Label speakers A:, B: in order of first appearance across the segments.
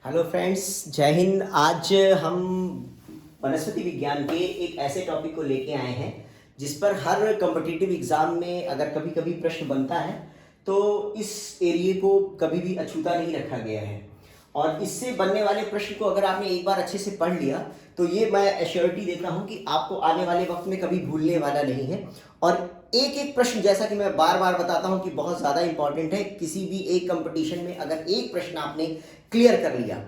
A: Hello friends, जय हिंद। आज हम वनस्पति विज्ञान के एक ऐसे टॉपिक को लेके आए हैं जिस पर हर कॉम्पिटिटिव एग्जाम में अगर कभी कभी प्रश्न बनता है तो इस एरिए को कभी भी अछूता नहीं रखा गया है। और इससे बनने वाले प्रश्न को अगर आपने एक बार अच्छे से पढ़ लिया तो ये मैं एश्योरिटी देता हूँ कि आपको आने वाले वक्त में कभी भूलने वाला नहीं है। और एक एक प्रश्न, जैसा कि मैं बार बार बताता हूँ कि बहुत ज़्यादा इंपॉर्टेंट है, किसी भी एक कंपटीशन में अगर एक प्रश्न आपने क्लियर कर लिया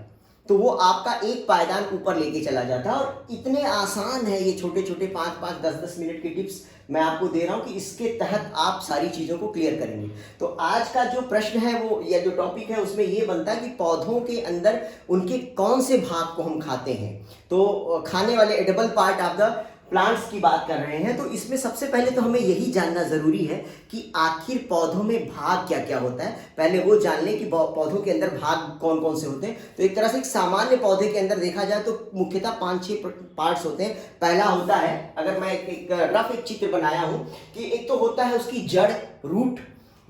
A: तो वो आपका एक पायदान ऊपर लेके चला जाता है। और इतने आसान है ये छोटे छोटे 5-5, 10-10 मिनट के टिप्स मैं आपको दे रहा हूं कि इसके तहत आप सारी चीज़ों को क्लियर करेंगे। तो आज का जो प्रश्न है वो या जो टॉपिक है उसमें ये बनता है कि पौधों के अंदर उनके कौन से भाग को हम खाते हैं। तो खाने वाले edible part of the plants की बात कर रहे हैं। तो इसमें सबसे पहले तो हमें यही जानना जरूरी है कि आखिर पौधों में भाग क्या क्या होता है। पहले वो जान लें कि पौधों के अंदर भाग कौन कौन से होते हैं। तो एक तरह से एक सामान्य पौधे के अंदर देखा जाए तो मुख्यतः 5-6 पार्ट्स होते हैं। पहला होता है, अगर मैं एक रफ एक चित्र बनाया हूं, कि एक तो होता है उसकी जड़, रूट।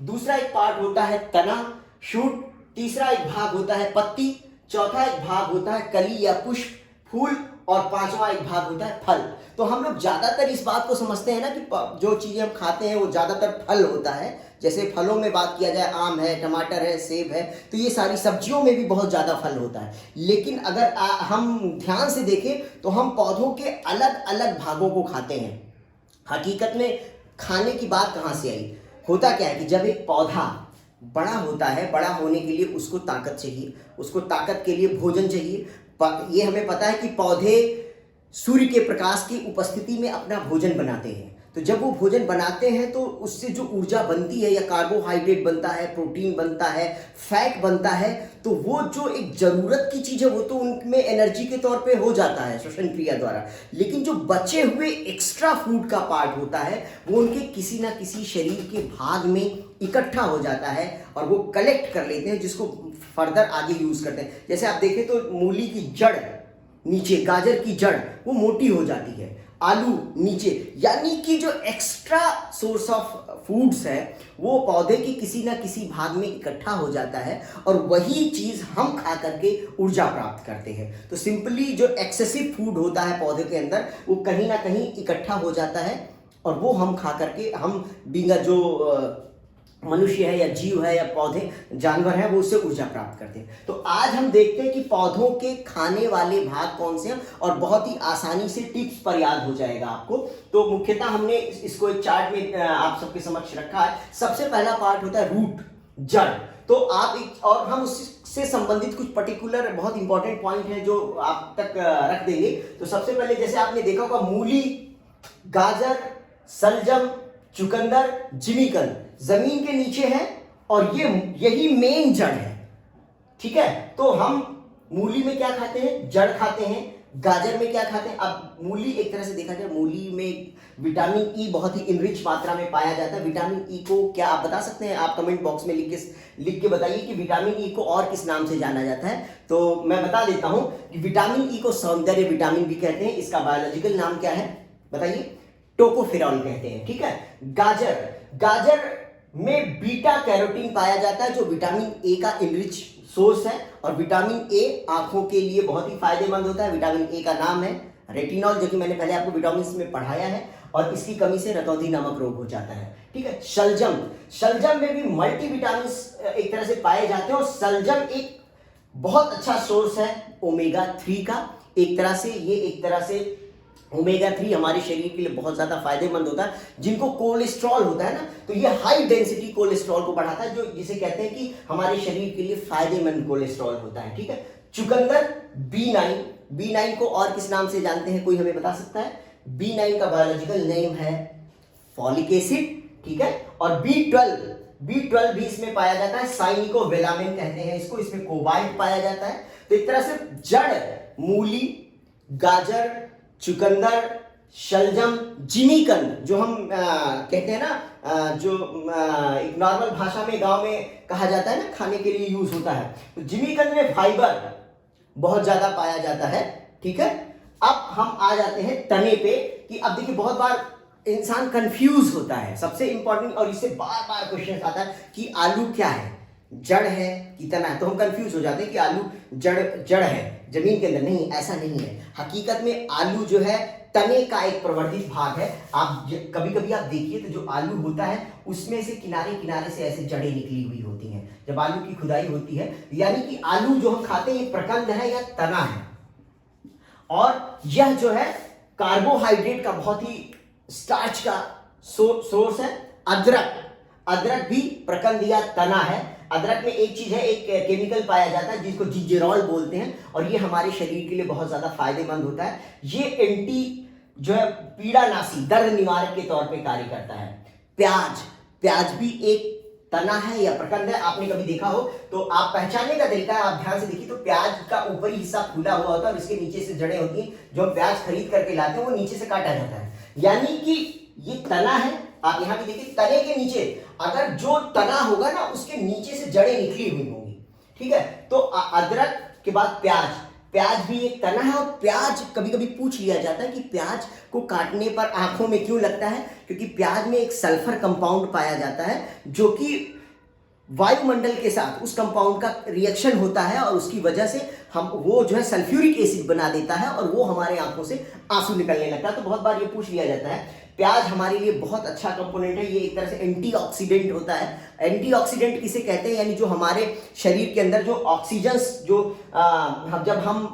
A: दूसरा एक पार्ट होता है तना, शूट। तीसरा एक भाग होता है पत्ती। चौथा एक भाग होता है कली या पुष्प, फूल। और पांचवा एक भाग होता है फल। तो हम लोग ज्यादातर इस बात को समझते हैं ना कि जो चीजें हम खाते हैं वो ज्यादातर फल होता है। जैसे फलों में बात किया जाए, आम है, टमाटर है, सेब है, तो ये सारी सब्जियों में भी बहुत ज्यादा फल होता है। लेकिन अगर हम ध्यान से देखें तो हम पौधों के अलग अलग भागों को खाते हैं। हकीकत में खाने की बात कहाँ से आई? होता क्या है कि जब एक पौधा बड़ा होता है, बड़ा होने के लिए उसको ताकत चाहिए, उसको ताकत के लिए भोजन चाहिए। ये हमें पता है कि पौधे सूर्य के प्रकाश की उपस्थिति में अपना भोजन बनाते हैं। तो जब वो भोजन बनाते हैं तो उससे जो ऊर्जा बनती है, या कार्बोहाइड्रेट बनता है, प्रोटीन बनता है, फैट बनता है, तो वो जो एक जरूरत की चीज है वो तो उनमें एनर्जी के तौर पे हो जाता है श्वसन क्रिया द्वारा। लेकिन जो बचे हुए एक्स्ट्रा फूड का पार्ट होता है वो उनके किसी ना किसी शरीर के भाग में इकट्ठा हो जाता है और वो कलेक्ट कर लेते हैं, जिसको फर्दर आगे यूज करते हैं। जैसे आप देखें तो मूली की जड़ नीचे, गाजर की जड़ वो मोटी हो जाती है, आलू नीचे। यानी कि जो एक्स्ट्रा सोर्स ऑफ फूड्स है वो पौधे के किसी ना किसी भाग में इकट्ठा हो जाता है और वही चीज हम खा करके ऊर्जा प्राप्त करते हैं। तो सिंपली जो एक्सेसिव फूड होता है पौधे के अंदर वो कहीं ना कहीं इकट्ठा हो जाता है और वो हम खा करके, हम बींगा जो मनुष्य है या जीव है या पौधे जानवर है, वो उससे ऊर्जा प्राप्त करते हैं। तो आज हम देखते हैं कि पौधों के खाने वाले भाग कौन से हैं और बहुत ही आसानी से टिप्स पर याद हो जाएगा आपको। तो मुख्यतः हमने इसको एक चार्ट में आप सबके समक्ष रखा है। सबसे पहला पार्ट होता है रूट, जड़। तो आप और हम उससे संबंधित कुछ पर्टिकुलर बहुत इंपॉर्टेंट पॉइंट है जो आप तक रख देंगे। तो सबसे पहले जैसे आपने देखा होगा, मूली, गाजर, सलजम, चुकंदर, जिमीकंद जमीन के नीचे है और यही मेन जड़ है। ठीक है, तो हम मूली में क्या खाते हैं? जड़ खाते हैं। गाजर में क्या खाते हैं? अब मूली एक तरह से देखा जाए, मूली में विटामिन ई बहुत ही इनरिच मात्रा में पाया जाता है। विटामिन ई को क्या आप बता सकते हैं? आप कमेंट बॉक्स में लिख के बताइए कि विटामिन ई को और किस नाम से जाना जाता है। तो मैं बता देता हूं कि विटामिन ई को सौंदर्य विटामिन भी कहते हैं। इसका बायोलॉजिकल नाम क्या है बताइए? टोकोफेरॉल कहते हैं। ठीक है, गाजर में बीटा कैरोटीन पाया जाता है जो विटामिन ए का इनरिच सोर्स है। और विटामिन ए आंखों के लिए बहुत ही फायदेमंद होता है। विटामिन ए का नाम है रेटिनॉल, जो कि मैंने पहले आपको विटामिन में पढ़ाया है। और इसकी कमी से रतौंधी नामक रोग हो जाता है। ठीक है, शलजम में भी मल्टीविटामिन एक तरह से पाए जाते हैं। और शलजम एक बहुत अच्छा सोर्स है ओमेगा 3 का। एक तरह से ओमेगा 3 हमारे शरीर के लिए बहुत ज्यादा फायदेमंद होता है। जिनको कोलेस्ट्रॉल होता है ना, तो ये हाई डेंसिटी कोलेस्ट्रॉल को बढ़ाता है, जो जिसे कहते हैं कि हमारे शरीर के लिए फायदेमंद कोलेस्ट्रॉल होता है। ठीक है, चुकंदर B9 को और किस नाम से जानते हैं? कोई हमें बता सकता है? B9 का बायोलॉजिकल नेम है फॉलिक एसिड। ठीक है, और B12 भी इसमें पाया जाता है। साइनिकोवेलामिन कहते हैं इसको। इसमें कोबाल्ट पाया जाता है। तो एक तरह से जड़, मूली, गाजर, चुकंदर, शलजम, जिमीकंद, जो हम कहते हैं ना, जो एक नॉर्मल भाषा में गांव में कहा जाता है ना, खाने के लिए यूज होता है। तो जिमीकंद में फाइबर बहुत ज्यादा पाया जाता है। ठीक है, अब हम आ जाते हैं तने पे कि अब देखिए बहुत बार इंसान कंफ्यूज होता है। सबसे इंपॉर्टेंट, और इससे बार बार क्वेश्चन आता है कि आलू क्या है? जड़ है कि तना है, तो हम कंफ्यूज हो जाते हैं कि आलू जड़ है जमीन के अंदर। नहीं, ऐसा नहीं है। हकीकत में आलू जो है तने का एक प्रवर्धित भाग है। आप कभी कभी आप देखिए तो जो आलू होता है उसमें से किनारे किनारे से ऐसे जड़ें निकली हुई होती हैं जब आलू की खुदाई होती है, यानी कि आलू जो हम खाते हैं ये प्रकंद है या तना है। और यह जो है कार्बोहाइड्रेट का बहुत ही स्टार्च का सोर्स है। अदरक भी प्रकंद या तना है। अदरक में एक चीज है, एक केमिकल पाया जाता है जिसको जिंजेरोल बोलते हैं, और ये हमारे शरीर के लिए बहुत ज्यादा फायदेमंद होता है। ये एंटी जो है पीड़ानाशी, दर्द निवारक के तौर पे कार्य करता है। प्याज भी एक तना है या प्रकंद है। आपने कभी देखा हो तो आप पहचानने का तरीका है, आप ध्यान से देखिए तो प्याज का ऊपरी हिस्सा खुला हुआ होता है और इसके नीचे से जड़ें होती हैं। जो हम प्याज खरीद करके लाते हैं वो नीचे से काटा जाता है, यानी कि ये तना है। आप यहां भी देखिए तने के नीचे अगर जो तना होगा ना उसके नीचे से जड़ें निकली हुई होंगी, ठीक है। तो अदरक के बाद प्याज भी एक तना है। और प्याज कभी कभी पूछ लिया जाता है कि प्याज को काटने पर आंखों में क्यों लगता है, क्योंकि प्याज में एक सल्फर कंपाउंड पाया जाता है जो कि वायुमंडल के साथ उस कंपाउंड का रिएक्शन होता है और उसकी वजह से हम वो जो है सल्फ्यूरिक एसिड बना देता है और वो हमारे आंखों से आंसू निकलने लगता है। तो बहुत बार ये पूछ लिया जाता है। प्याज हमारे लिए बहुत अच्छा कंपोनेंट है, ये एक तरह से एंटीऑक्सीडेंट होता है। एंटीऑक्सीडेंट किसे कहते हैं, यानी जो हमारे शरीर के अंदर जो ऑक्सीजन जो जब हम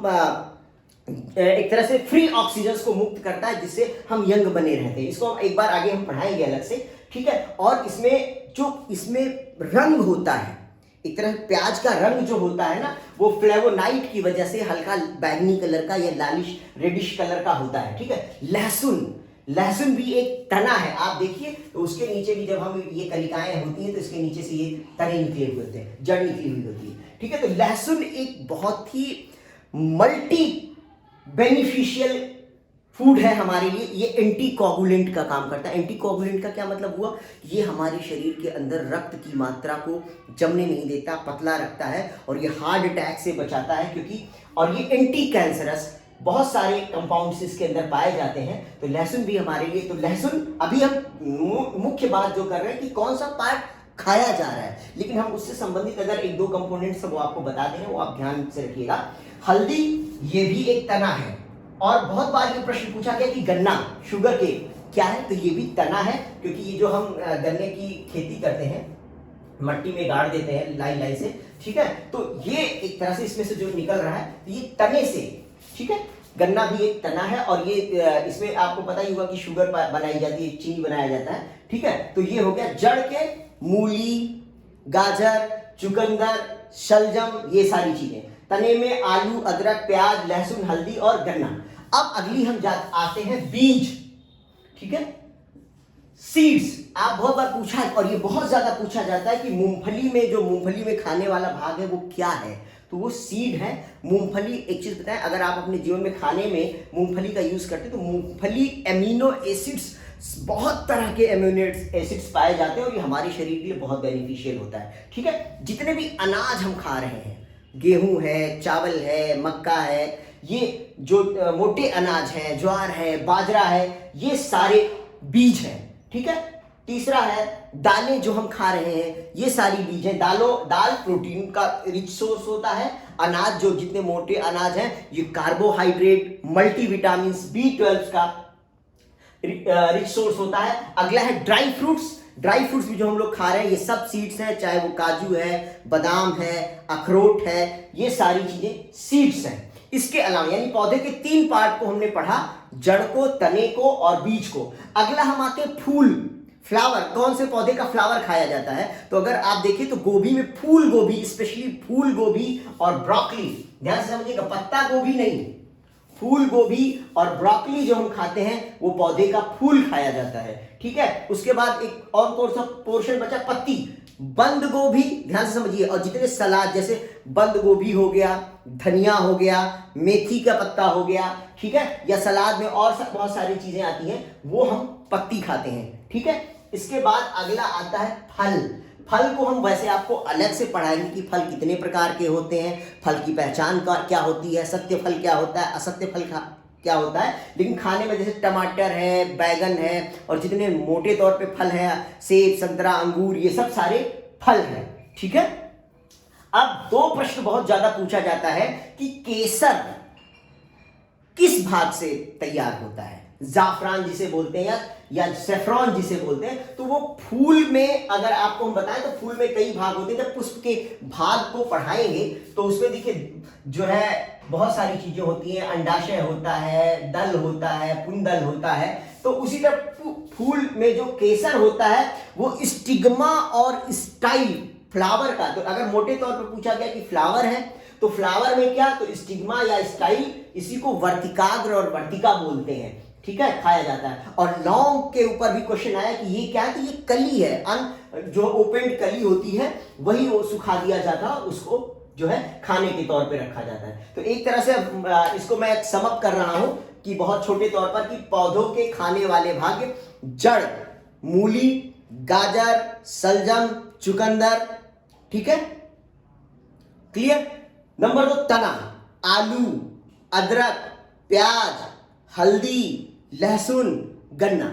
A: एक तरह से फ्री ऑक्सीजन को मुक्त करता है जिससे हम यंग बने रहते हैं। इसको एक बार आगे हम पढ़ाएंगे अलग से, ठीक है। और इसमें रंग होता है, एक तरह प्याज का रंग जो होता है ना वो फ्लेवोनाइड की वजह से हल्का बैंगनी कलर का या लालिश रेडिश कलर का होता है, ठीक है। लहसुन भी एक तना है। आप देखिए तो उसके नीचे भी जब हम ये कलिकाएं होती हैं तो इसके नीचे से ये तने निकले हुए होते हैं, जड़ निकली हुई होती है, ठीक है। तो लहसुन एक बहुत ही मल्टी बेनिफिशियल फूड है हमारे लिए। ये एंटीकोगुलेंट का काम करता है। एंटीकोगुलेंट का क्या मतलब हुआ, ये हमारे शरीर के अंदर रक्त की मात्रा को जमने नहीं देता, पतला रखता है और ये हार्ट अटैक से बचाता है क्योंकि, और ये एंटी कैंसरस बहुत सारे कंपाउंड्स इसके अंदर पाए जाते हैं। तो लहसुन भी हमारे लिए, तो लहसुन अभी हम मुख्य बात जो कर रहे हैं कि कौन सा पार्ट खाया जा रहा है, लेकिन हम उससे संबंधित अगर एक दो कंपोनेंट्स वो आपको बता दे रहे हैं वो आप ध्यान से रखिएगा। हल्दी ये भी एक तना है। और बहुत बार ये प्रश्न पूछा गया कि गन्ना, शुगर केन क्या है, तो ये भी तना है क्योंकि ये जो हम गन्ने की खेती करते हैं मट्टी में गाड़ देते हैं लाइन लाइन से, ठीक है। तो ये एक तरह से इसमें से जो निकल रहा है तो ये तने से, ठीक है। गन्ना भी एक तना है और ये इसमें आपको पता ही होगा कि शुगर बनाई जाती है, चीनी बनाया जाता है, ठीक है। तो ये हो गया जड़ के मूली, गाजर, चुकंदर, शलजम, ये सारी चीजें। तने में आलू, अदरक, प्याज, लहसुन, हल्दी और गन्ना। अब अगली हम आते हैं बीज, ठीक है, सीड्स। आप बहुत बार पूछा और ये बहुत ज्यादा पूछा जाता है कि मूंगफली में खाने वाला भाग है वो क्या है, तो वो सीड है। मूंगफली, एक चीज बताएं, अगर आप अपने जीवन में खाने में मूंगफली का यूज करते तो मूंगफली एमिनो एसिड्स, बहुत तरह के एमिनो एसिड्स पाए जाते हैं और ये हमारे शरीर के लिए बहुत बेनिफिशियल होता है, ठीक है। जितने भी अनाज हम खा रहे हैं, गेहूं है, चावल है, मक्का है, ये जो मोटे अनाज है, ज्वार है, बाजरा है, ये सारे बीज हैं, ठीक है। तीसरा है दालें जो हम खा रहे हैं, ये सारी बीज हैं। दाल प्रोटीन का रिच सोर्स होता है। अनाज जो जितने मोटे अनाज हैं ये कार्बोहाइड्रेट, मल्टीविटामिन, B12 का रिच सोर्स होता है। अगला है ड्राई फ्रूट्स भी जो हम लोग खा रहे हैं ये सब सीड्स हैं, चाहे वो काजू है, बादाम है, अखरोट है, ये सारी चीजें सीड्स हैं। इसके अलावा यानी पौधे के 3 पार्ट को हमने पढ़ा, जड़ को, तने को और बीज को। अगला हम आते हैं फूल, फ्लावर। कौन से पौधे का फ्लावर खाया जाता है, तो अगर आप देखें तो गोभी में फूल गोभी, स्पेशली फूल गोभी और ब्रोकली, ध्यान से समझिएगा, पत्ता गोभी नहीं, फूल गोभी और ब्रोकली जो हम खाते हैं वो पौधे का फूल खाया जाता है, ठीक है। उसके बाद एक और कौन सा पोर्शन बचा, पत्ती, बंद गोभी, ध्यान से समझिए। और जितने सलाद, जैसे बंद गोभी हो गया, धनिया हो गया, मेथी का पत्ता हो गया, ठीक है, या सलाद में और बहुत सारी चीजें आती हैं वो हम पत्ती खाते हैं, ठीक है। इसके बाद अगला आता है फल को हम वैसे आपको अलग से पढ़ाएंगे कि फल कितने प्रकार के होते हैं, फल की पहचान क्या होती है, सत्य फल क्या होता है, असत्य फल क्या होता है। लेकिन खाने में जैसे टमाटर है, बैगन है और जितने मोटे तौर पे फल है, सेब, संतरा, अंगूर, ये सब सारे फल हैं, ठीक है। अब दो प्रश्न बहुत ज्यादा पूछा जाता है कि केसर किस भाग से तैयार होता है, जाफरान जिसे बोलते हैं या सेफ्रॉन जिसे बोलते हैं। तो वो फूल में अगर आपको हम बताएं तो फूल में कई भाग होते हैं। जब पुष्प के भाग को पढ़ाएंगे तो उसमें देखिए जो है बहुत सारी चीजें होती हैं, अंडाशय होता है, दल होता है, पुंडल होता है। तो उसी तरह फूल में जो केसर होता है वो स्टिग्मा और स्टाइल फ्लावर का, तो अगर मोटे तौर पर पूछा गया कि फ्लावर है तो फ्लावर में क्या, तो स्टिग्मा या स्टाइल, इसी को वर्तिकाग्र और वर्तिका बोलते हैं, ठीक है, खाया जाता है। और लौंग के ऊपर भी क्वेश्चन आया कि ये क्या है, तो ये कली है, जो ओपेंड कली होती है वही वो सुखा दिया जाता है, उसको जो है खाने के तौर पे रखा जाता है। तो एक तरह से इसको मैं समअप कर रहा हूं कि बहुत छोटे तौर पर कि पौधों के खाने वाले भाग जड़, मूली, गाजर, सलजम, चुकंदर, ठीक है, क्लियर। नंबर 2 तना, आलू, अदरक, प्याज, हल्दी, लहसुन, गन्ना,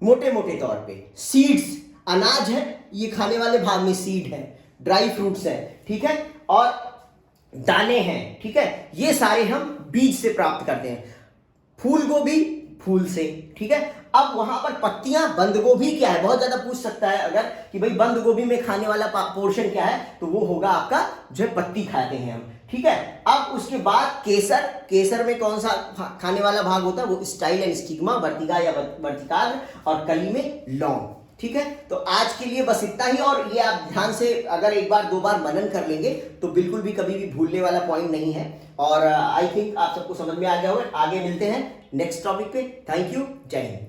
A: मोटे मोटे तौर पे। सीड्स, अनाज है, ये खाने वाले भाग में सीड है, ड्राई फ्रूट्स है, ठीक है, और दाने हैं, ठीक है, ये सारे हम बीज से प्राप्त करते हैं। फूल गोभी फूल से, ठीक है। अब वहां पर पत्तियां, बंद गोभी क्या है, बहुत ज्यादा पूछ सकता है अगर कि भाई बंद गोभी में खाने वाला पोर्शन क्या है, तो वो होगा आपका जो है पत्ती खाते हैं हम, ठीक है। अब उसके बाद केसर, केसर में कौन सा खाने वाला भाग होता है, वो स्टाइल एंड स्टिग्मा, वर्तिका या वर्तिकाग्र, और कली में लौंग, ठीक है। तो आज के लिए बस इतना ही, और ये आप ध्यान से अगर एक बार दो बार मनन कर लेंगे तो बिल्कुल भी कभी भी भूलने वाला पॉइंट नहीं है। और आई थिंक आप सबको समझ में आ गया होगा। आगे मिलते हैं नेक्स्ट टॉपिक पे। थैंक यू, जय हिंद।